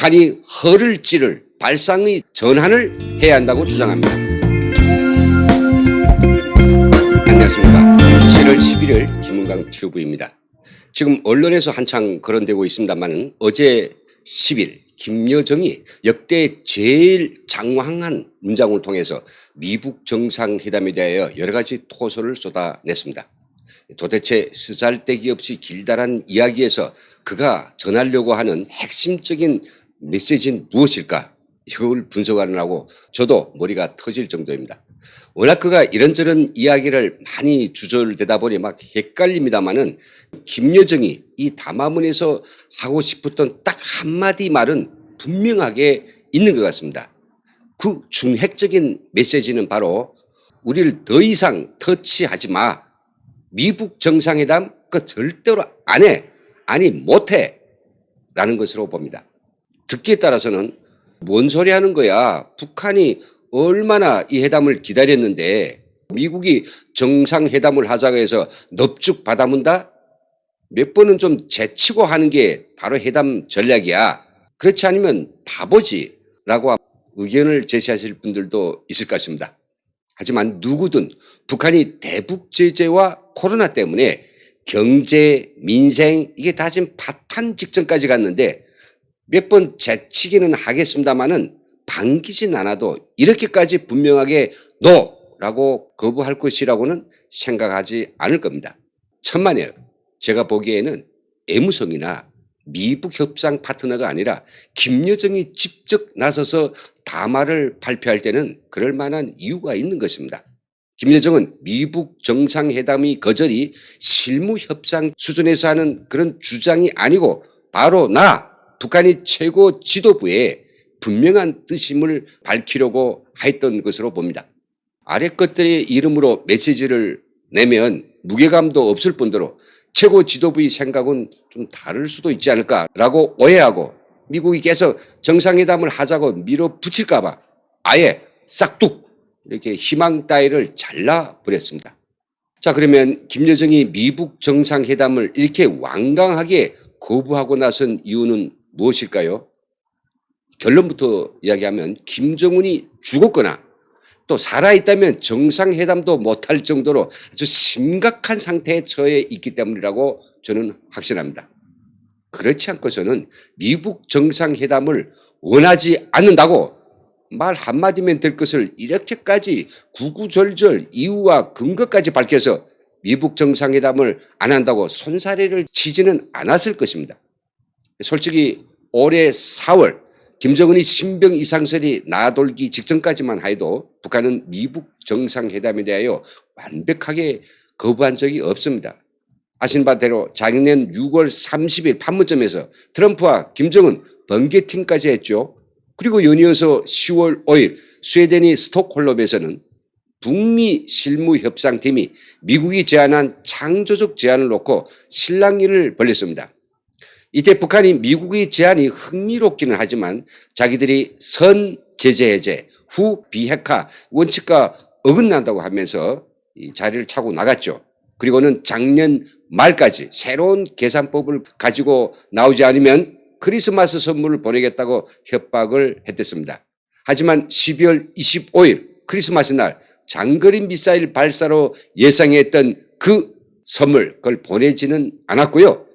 북한이 허를 찌를 발상의 전환을 해야 한다고 주장합니다. 안녕하십니까. 7월 11일 김은강 튜브입니다. 지금 언론에서 한창 거론되고 있습니다만 어제 10일 김여정이 역대 제일 장황한 문장을 통해서 미북 정상회담에 대하여 여러 가지 토소를 쏟아냈습니다. 도대체 쓰잘데기 없이 길다란 이야기에서 그가 전하려고 하는 핵심적인 메시지는 무엇일까? 이걸 분석하느라고 저도 머리가 터질 정도입니다. 워낙 그가 이런저런 이야기를 많이 주절되다 보니 막 헷갈립니다만은 김여정이 이 담화문에서 하고 싶었던 딱 한마디 말은 분명하게 있는 것 같습니다. 그 중핵적인 메시지는 바로 우리를 더 이상 터치하지 마. 미북 정상회담 그 절대로 안 해. 아니 못해. 라는 것으로 봅니다. 듣기에 따라서는 뭔 소리 하는 거야. 북한이 얼마나 이 회담을 기다렸는데 미국이 정상회담을 하자고 해서 넙죽 받아문다? 몇 번은 좀 제치고 하는 게 바로 회담 전략이야. 그렇지 않으면 바보지 라고 의견을 제시하실 분들도 있을 것 같습니다. 하지만 누구든 북한이 대북 제재와 코로나 때문에 경제, 민생 이게 다 지금 파탄 직전까지 갔는데 몇 번 제치기는 하겠습니다만은 반기진 않아도 이렇게까지 분명하게 노라고 거부할 것이라고는 생각하지 않을 겁니다. 천만에요. 제가 보기에는 애무성이나 미북 협상 파트너가 아니라 김여정이 직접 나서서 담화를 발표할 때는 그럴 만한 이유가 있는 것입니다. 김여정은 미북 정상회담이 거절이 실무 협상 수준에서 하는 그런 주장이 아니고 바로 북한이 최고 지도부에 분명한 뜻임을 밝히려고 했던 것으로 봅니다. 아래 것들의 이름으로 메시지를 내면 무게감도 없을 뿐더러 최고 지도부의 생각은 좀 다를 수도 있지 않을까라고 오해하고 미국이 계속 정상회담을 하자고 밀어붙일까 봐 아예 싹둑 이렇게 희망 따위를 잘라버렸습니다. 자, 그러면 김여정이 미북 정상회담을 이렇게 완강하게 거부하고 나선 이유는 무엇일까요? 결론부터 이야기하면 김정은이 죽었거나 또 살아있다면 정상회담도 못할 정도로 아주 심각한 상태에 처해 있기 때문이라고 저는 확신합니다. 그렇지 않고서는 미북 정상회담을 원하지 않는다고 말 한마디면 될 것을 이렇게까지 구구절절 이유와 근거까지 밝혀서 미북 정상회담을 안 한다고 손사래를 치지는 않았을 것입니다. 솔직히 올해 4월 김정은이 신병 이상설이 나돌기 직전까지만 해도 북한은 미북 정상회담에 대하여 완벽하게 거부한 적이 없습니다. 아시는 바대로 작년 6월 30일 판문점에서 트럼프와 김정은 번개팅까지 했죠. 그리고 연이어서 10월 5일 스웨덴의 스톡홀름에서는 북미 실무협상팀이 미국이 제안한 창조적 제안을 놓고 실랑이를 벌였습니다. 이때 북한이 미국의 제안이 흥미롭기는 하지만 자기들이 선 제재 해제, 후 비핵화 원칙과 어긋난다고 하면서 이 자리를 차고 나갔죠. 그리고는 작년 말까지 새로운 계산법을 가지고 나오지 않으면 크리스마스 선물을 보내겠다고 협박을 했댔습니다. 하지만 12월 25일 크리스마스 날 장거리 미사일 발사로 예상했던 그 선물 그걸 보내지는 않았고요.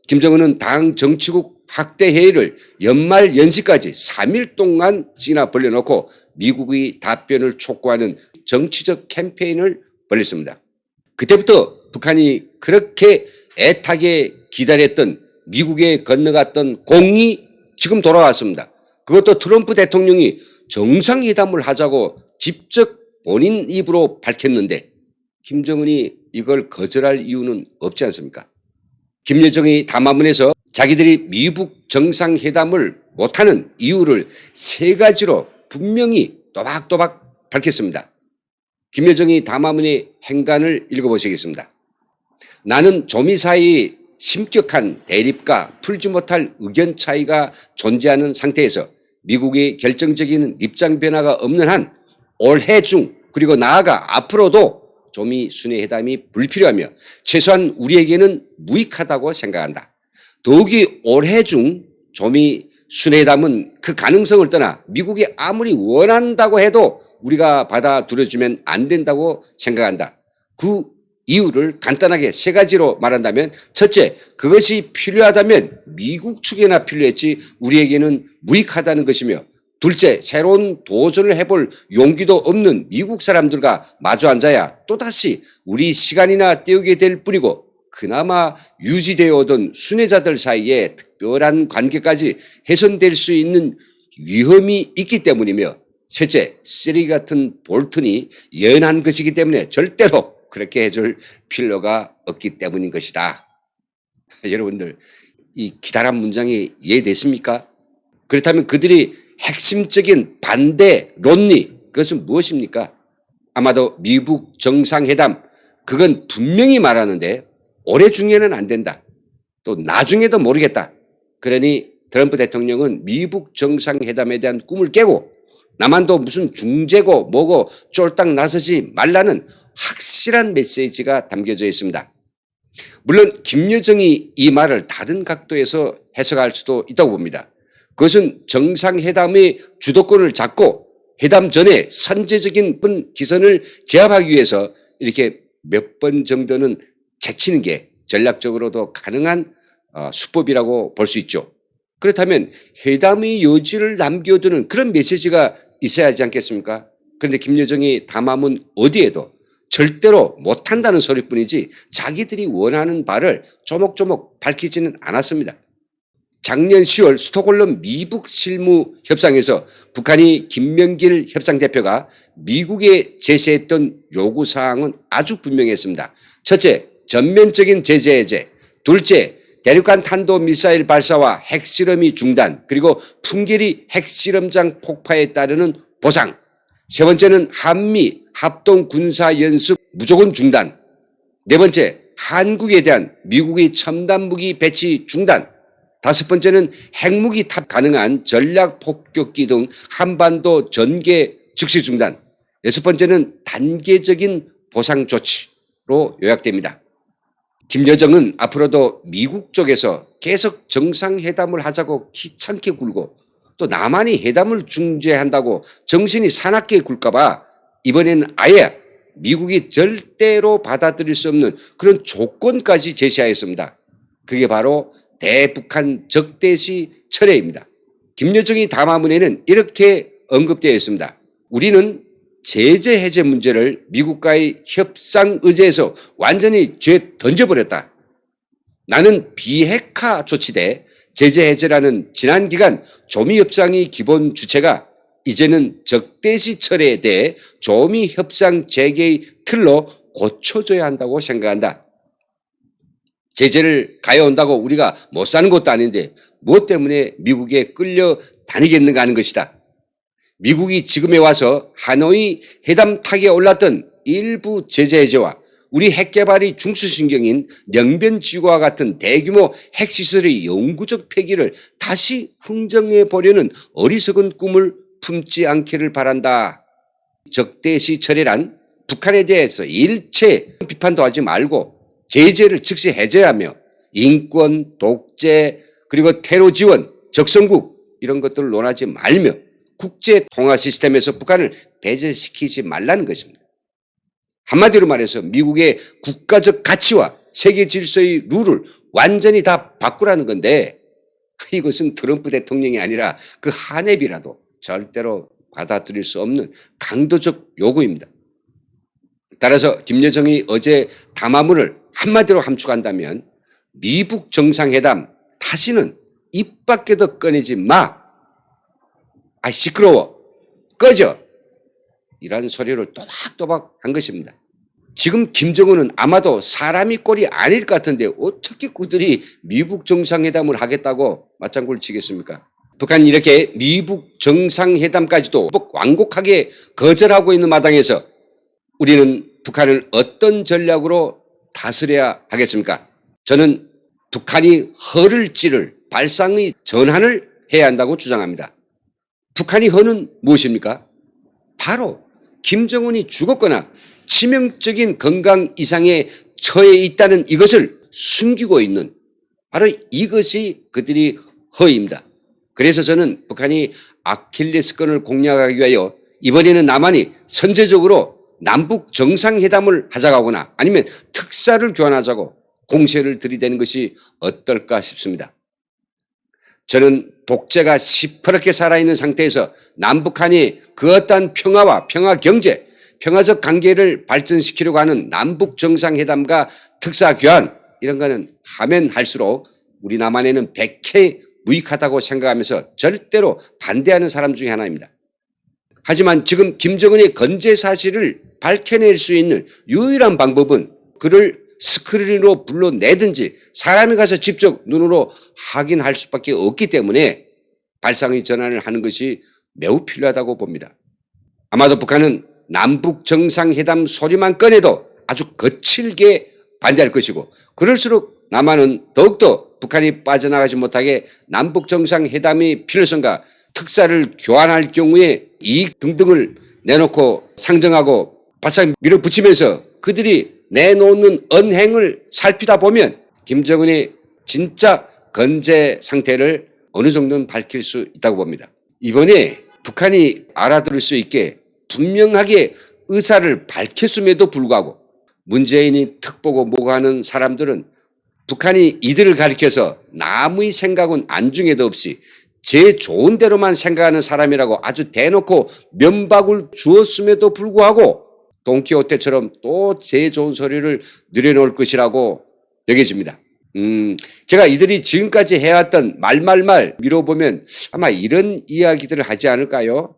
김정은은 당 정치국 확대 회의를 연말 연시까지 3일 동안이나 벌려놓고 미국의 답변을 촉구하는 정치적 캠페인을 벌였습니다. 그때부터 북한이 그렇게 애타게 기다렸던 미국에 건너갔던 공이 지금 돌아왔습니다. 그것도 트럼프 대통령이 정상회담을 하자고 직접 본인 입으로 밝혔는데 김정은이 이걸 거절할 이유는 없지 않습니까? 김여정이 담화문에서 자기들이 미북 정상회담을 못하는 이유를 3가지로 분명히 또박또박 밝혔습니다. 김여정이 담화문의 행간을 읽어보시겠습니다. 나는 조미 사이의 심격한 대립과 풀지 못할 의견 차이가 존재하는 상태에서 미국의 결정적인 입장 변화가 없는 한 올해 중 그리고 나아가 앞으로도 조미 순회 회담이 불필요하며 최소한 우리에게는 무익하다고 생각한다. 더욱이 올해 중 조미 순회담은 그 가능성을 떠나 미국이 아무리 원한다고 해도 우리가 받아들여주면 안 된다고 생각한다. 그 이유를 간단하게 세 가지로 말한다면, 첫째, 그것이 필요하다면 미국 측에나 필요했지 우리에게는 무익하다는 것이며, 둘째, 새로운 도전을 해볼 용기도 없는 미국 사람들과 마주 앉아야 또다시 우리 시간이나 때우게 될 뿐이고, 그나마 유지되어 오던 순회자들 사이에 특별한 관계까지 훼손될 수 있는 위험이 있기 때문이며, 셋째, 쓰레기 같은 볼튼이 연한 것이기 때문에 절대로 그렇게 해줄 필요가 없기 때문인 것이다. 여러분들, 이 기다란 문장이 이해됐습니까? 그렇다면 그들이 핵심적인 반대 논리, 그것은 무엇입니까? 아마도 미국 정상회담, 그건 분명히 말하는데 올해 중에는 안 된다. 또 나중에도 모르겠다. 그러니 트럼프 대통령은 미국 정상회담에 대한 꿈을 깨고 남한도 무슨 중재고 뭐고 쫄딱 나서지 말라는 확실한 메시지가 담겨져 있습니다. 물론 김여정이 이 말을 다른 각도에서 해석할 수도 있다고 봅니다. 그것은 정상회담의 주도권을 잡고 회담 전에 선제적인 기선을 제압하기 위해서 이렇게 몇 번 정도는 제치는 게 전략적으로도 가능한 수법이라고 볼 수 있죠. 그렇다면 회담의 여지를 남겨두는 그런 메시지가 있어야 하지 않겠습니까? 그런데 김여정이 담화문 어디에도 절대로 못한다는 소리뿐이지 자기들이 원하는 바를 조목조목 밝히지는 않았습니다. 작년 10월 스톡홀름 미북 실무 협상에서 북한이 김명길 협상대표가 미국에 제시했던 요구사항은 아주 분명했습니다. 첫째, 전면적인 제재 해제. 둘째, 대륙간 탄도미사일 발사와 핵실험이 중단, 그리고 풍계리 핵실험장 폭파에 따르는 보상. 세 번째는 한미 합동군사연습 무조건 중단. 네 번째, 한국에 대한 미국의 첨단무기 배치 중단. 다섯 번째는 핵무기 탑 가능한 전략폭격기 등 한반도 전개 즉시 중단. 여섯 번째는 단계적인 보상 조치로 요약됩니다. 김여정은 앞으로도 미국 쪽에서 계속 정상회담을 하자고 귀찮게 굴고 또 남한이 회담을 중재한다고 정신이 사납게 굴까 봐 이번에는 아예 미국이 절대로 받아들일 수 없는 그런 조건까지 제시하였습니다. 그게 바로 대북한 적대시 철회입니다. 김여정의 담화문에는 이렇게 언급되어 있습니다. 우리는 제재 해제 문제를 미국과의 협상 의제에서 완전히 던져버렸다. 나는 비핵화 조치대 제재 해제라는 지난 기간 조미 협상의 기본 주체가 이제는 적대시 철회에 대해 조미 협상 재개의 틀로 고쳐줘야 한다고 생각한다. 제재를 가해온다고 우리가 못 사는 것도 아닌데 무엇 때문에 미국에 끌려 다니겠는가 하는 것이다. 미국이 지금에 와서 하노이 회담 탁에 올랐던 일부 제재 해제와 우리 핵개발이 중추신경인 영변지구와 같은 대규모 핵시설의 영구적 폐기를 다시 흥정해 보려는 어리석은 꿈을 품지 않기를 바란다. 적대시 철회란 북한에 대해서 일체 비판도 하지 말고 제재를 즉시 해제하며 인권, 독재, 그리고 테러 지원, 적성국 이런 것들을 논하지 말며 국제 통화 시스템에서 북한을 배제시키지 말라는 것입니다. 한마디로 말해서 미국의 국가적 가치와 세계 질서의 룰을 완전히 다 바꾸라는 건데 이것은 트럼프 대통령이 아니라 그 한앱이라도 절대로 받아들일 수 없는 강도적 요구입니다. 따라서 김여정이 어제 담화문을 한마디로 함축한다면 미북 정상회담 다시는 입 밖에도 꺼내지 마. 아 시끄러워. 꺼져. 이런 소리를 또박또박 한 것입니다. 지금 김정은은 아마도 사람이 꼴이 아닐 것 같은데 어떻게 그들이 미북 정상회담을 하겠다고 맞장구를 치겠습니까? 북한이 이렇게 미북 정상회담까지도 완곡하게 거절하고 있는 마당에서 우리는 북한을 어떤 전략으로 다스려야 하겠습니까? 저는 북한이 허를 찌를 발상의 전환을 해야 한다고 주장합니다. 북한이 허는 무엇입니까? 바로 김정은이 죽었거나 치명적인 건강 이상에 처해 있다는 이것을 숨기고 있는 바로 이것이 그들이 허입니다. 그래서 저는 북한이 아킬레스건을 공략하기 위하여 이번에는 남한이 선제적으로 남북 정상회담을 하자거나 아니면 특사를 교환하자고 공세를 들이대는 것이 어떨까 싶습니다. 저는 독재가 시퍼렇게 살아있는 상태에서 남북한이 그 어떠한 평화와 평화경제, 평화적 관계를 발전시키려고 하는 남북 정상회담과 특사교환 이런 거는 하면 할수록 우리 남한에는 백해 무익하다고 생각하면서 절대로 반대하는 사람 중에 하나입니다. 하지만 지금 김정은의 건재 사실을 밝혀낼 수 있는 유일한 방법은 그를 스크린으로 불러내든지 사람이 가서 직접 눈으로 확인할 수밖에 없기 때문에 발상의 전환을 하는 것이 매우 필요하다고 봅니다. 아마도 북한은 남북 정상회담 소리만 꺼내도 아주 거칠게 반대할 것이고 그럴수록 남한은 더욱더 북한이 빠져나가지 못하게 남북 정상회담의 필요성과 특사를 교환할 경우에 이익 등등을 내놓고 상정하고 바싹 밀어붙이면서 그들이 내놓는 언행을 살피다 보면 김정은의 진짜 건재 상태를 어느 정도는 밝힐 수 있다고 봅니다. 이번에 북한이 알아들을 수 있게 분명하게 의사를 밝혔음에도 불구하고 문재인이 특보고 뭐고 하는 사람들은 북한이 이들을 가리켜서 남의 생각은 안중에도 없이 제 좋은 대로만 생각하는 사람이라고 아주 대놓고 면박을 주었음에도 불구하고 돈키호테처럼 또 제 좋은 소리를 늘여놓을 것이라고 여겨집니다. 제가 이들이 지금까지 해왔던 말말말 미뤄보면 아마 이런 이야기들을 하지 않을까요?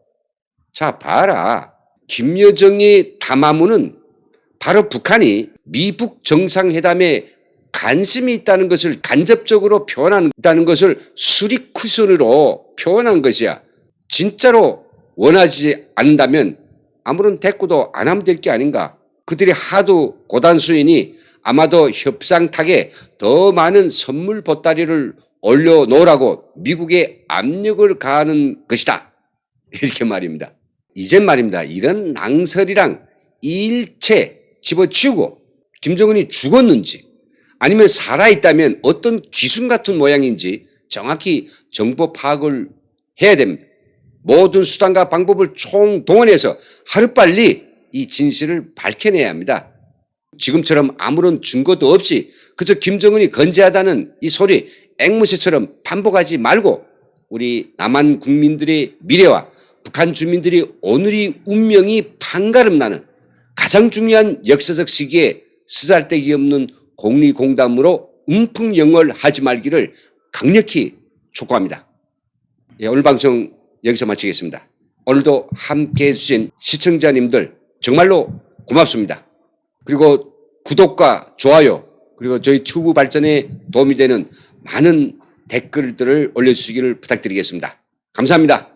자, 봐라. 김여정의 담화문은 바로 북한이 미북 정상회담에 관심이 있다는 것을 간접적으로 표현한다는 것을 수리쿠션으로 표현한 것이야. 진짜로 원하지 않는다면 아무런 대꾸도 안 하면 될 게 아닌가. 그들이 하도 고단수이니 아마도 협상탁에 더 많은 선물 보따리를 올려놓으라고 미국에 압력을 가하는 것이다. 이렇게 말입니다. 이젠 말입니다. 이런 낭설이랑 일체 집어치우고 김정은이 죽었는지 아니면 살아있다면 어떤 귀순 같은 모양인지 정확히 정보 파악을 해야 됩니다. 모든 수단과 방법을 총동원해서 하루빨리 이 진실을 밝혀내야 합니다. 지금처럼 아무런 증거도 없이 그저 김정은이 건재하다는 이 소리 앵무새처럼 반복하지 말고 우리 남한 국민들의 미래와 북한 주민들이 오늘이 운명이 판가름 나는 가장 중요한 역사적 시기에 쓰잘데기 없는 공리공담으로 음풍영월하지 말기를 강력히 촉구합니다. 오늘 방송 여기서 마치겠습니다. 오늘도 함께해 주신 시청자님들 정말로 고맙습니다. 그리고 구독과 좋아요 그리고 저희 튜브 발전에 도움이 되는 많은 댓글들을 올려주시기를 부탁드리겠습니다. 감사합니다.